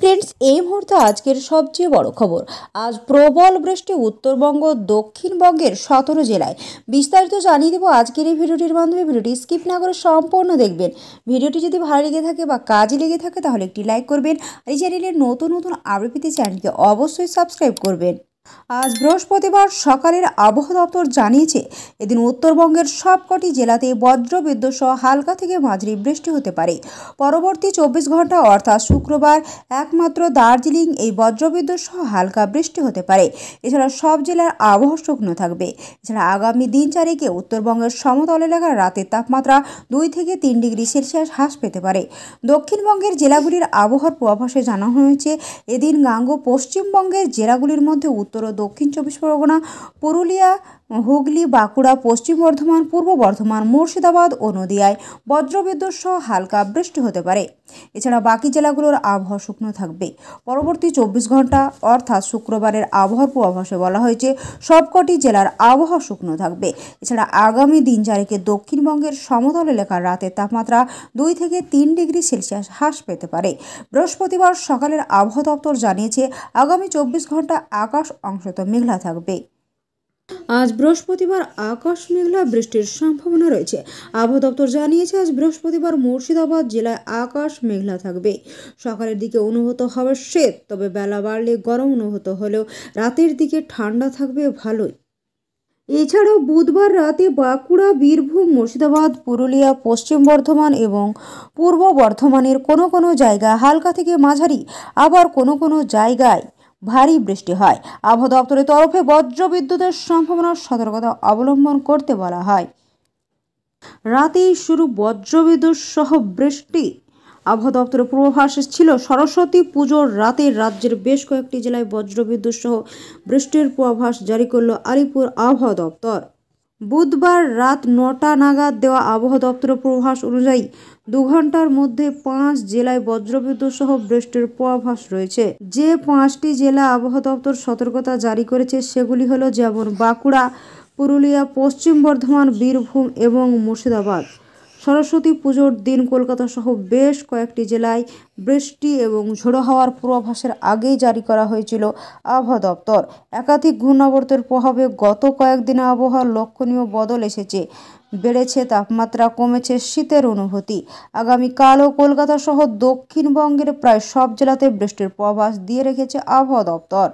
Friends, এই মুহূর্তে আজকের সবচেয়ে বড় খবর। আজ প্রবল বৃষ্টি উত্তরবঙ্গ দক্ষিণবঙ্গের 17 জেলায়। বিস্তারিত জানিয়ে দেবো আজকের এই ভিডিওটির মাধ্যমে। ভিডিওটি স্কিপ না করে সম্পূর্ণ দেখবেন। ভিডিওটি যদি ভালো লেগে থাকে বা কাজে লেগে থাকে তাহলে একটি লাইক করবেন। আর এই চ্যানেলের নতুন নতুন আপডেট পেতে চ্যানেলকে অবশ্যই সাবস্ক্রাইব করবেন। আজ বৃহস্পতিবার সকালের আবহাওয়া দপ্তর জানিয়েছে এদিন উত্তরবঙ্গের সবকটি জেলাতে বজ্রবিদ্যুৎ সহ হালকা থেকে মাঝারি বৃষ্টি হতে পারে। পরবর্তী 24 ঘন্টা অর্থাৎ শুক্রবার একমাত্র দার্জিলিং এই বজ্রবিদ্যুৎ সহ হালকা বৃষ্টি হতে পারে। এছাড়া সব জেলার আবহাওয়া শুকনো থাকবে। এছাড়া আগামী দিন চারেকে উত্তরবঙ্গের সমতল এলাকার রাতের তাপমাত্রা 2 থেকে 3 ডিগ্রি সেলসিয়াস হ্রাস পেতে পারে। দক্ষিণবঙ্গের জেলাগুলির আবহাওয়ার পূর্বাভাসে জানানো হয়েছে এদিন গাঙ্গ পশ্চিমবঙ্গের জেলাগুলির মধ্যে উত্তর ও দক্ষিণ 24 পরগনা, পুরুলিয়া, হুগলি, বাঁকুড়া, পশ্চিম বর্ধমান, পূর্ব বর্ধমান, মুর্শিদাবাদ ও নদিয়ায় বজ্রবিদ্যুৎ সহ হালকা বৃষ্টি হতে পারে। এছাড়া বাকি জেলাগুলোর আবহাওয়া শুকনো থাকবে। পরবর্তী 24 ঘন্টা অর্থাৎ শুক্রবারের আবহাওয়ার পূর্বাভাসে বলা হয়েছে সবকটি জেলার আবহাওয়া শুকনো থাকবে। এছাড়া আগামী দিন চারেকে দক্ষিণবঙ্গের সমতল এলাকার রাতের তাপমাত্রা 2 থেকে 3 ডিগ্রি সেলসিয়াস হ্রাস পেতে পারে। বৃহস্পতিবার সকালের আবহাওয়া দপ্তর জানিয়েছে আগামী 24 ঘন্টা আকাশ অংশত মেঘলা থাকবে। আজ বৃহস্পতিবার আকাশ মেঘলা, বৃষ্টির সম্ভাবনা রয়েছে। আবহাওয়া দপ্তর জানিয়েছে আজ বৃহস্পতিবার মুর্শিদাবাদ জেলায় আকাশ মেঘলা থাকবে। সকালের দিকে অনুভূত হবে শীত, তবে বেলা বাড়লে গরম অনুভূত হলেও রাতের দিকে ঠান্ডা থাকবে ভালোই। এছাড়াও বুধবার রাতে বাঁকুড়া, বীরভূম, মুর্শিদাবাদ, পুরুলিয়া, পশ্চিম বর্ধমান এবং পূর্ব বর্ধমানের কোনো কোনো জায়গায় হালকা থেকে মাঝারি, আবার কোনো কোনো জায়গায় ভারী বৃষ্টি হয়। আবহাওয়া দপ্তরের তরফে বজ্রবিদ্যুতের সম্ভাবনার সতর্কতা অবলম্বন করতে বলা হয়। রাতেই শুরু বজ্রবিদ্যুৎ সহ বৃষ্টি। আবহাওয়া দপ্তরের পূর্বাভাস ছিল সরস্বতী পুজোর রাতে রাজ্যের বেশ কয়েকটি জেলায় বজ্রবিদ্যুৎ সহ বৃষ্টির পূর্বাভাস জারি করল আলিপুর আবহাওয়া দপ্তর। বুধবার রাত 9টা নাগাদ দেওয়া আবহাওয়া দপ্তরের পূর্বাভাস অনুযায়ী 2 ঘন্টার মধ্যে 5 জেলায় বজ্রবিদ্যুৎ সহ বৃষ্টির পূর্বাভাস রয়েছে। যে 5টি জেলা আবহাওয়া দপ্তর সতর্কতা জারি করেছে সেগুলি হলো যেমন বাঁকুড়া, পুরুলিয়া, পশ্চিম বর্ধমান, বীরভূম এবং মুর্শিদাবাদ। সরস্বতী পুজোর দিন কলকাতা সহ বেশ কয়েকটি জেলায় বৃষ্টি এবং ঝোড়ো হাওয়ার পূর্বাভাসের আগেই জারি করা হয়েছিল আবহাওয়া দপ্তর। একাধিক ঘূর্ণাবর্তের প্রভাবে গত কয়েকদিনে আবহাওয়ার লক্ষণীয় বদল এসেছে। বেড়েছে তাপমাত্রা, কমেছে শীতের অনুভূতি। আগামীকালও কলকাতা সহ দক্ষিণবঙ্গের প্রায় সব জেলাতে বৃষ্টির পূর্বাভাস দিয়ে রেখেছে আবহাওয়া দপ্তর।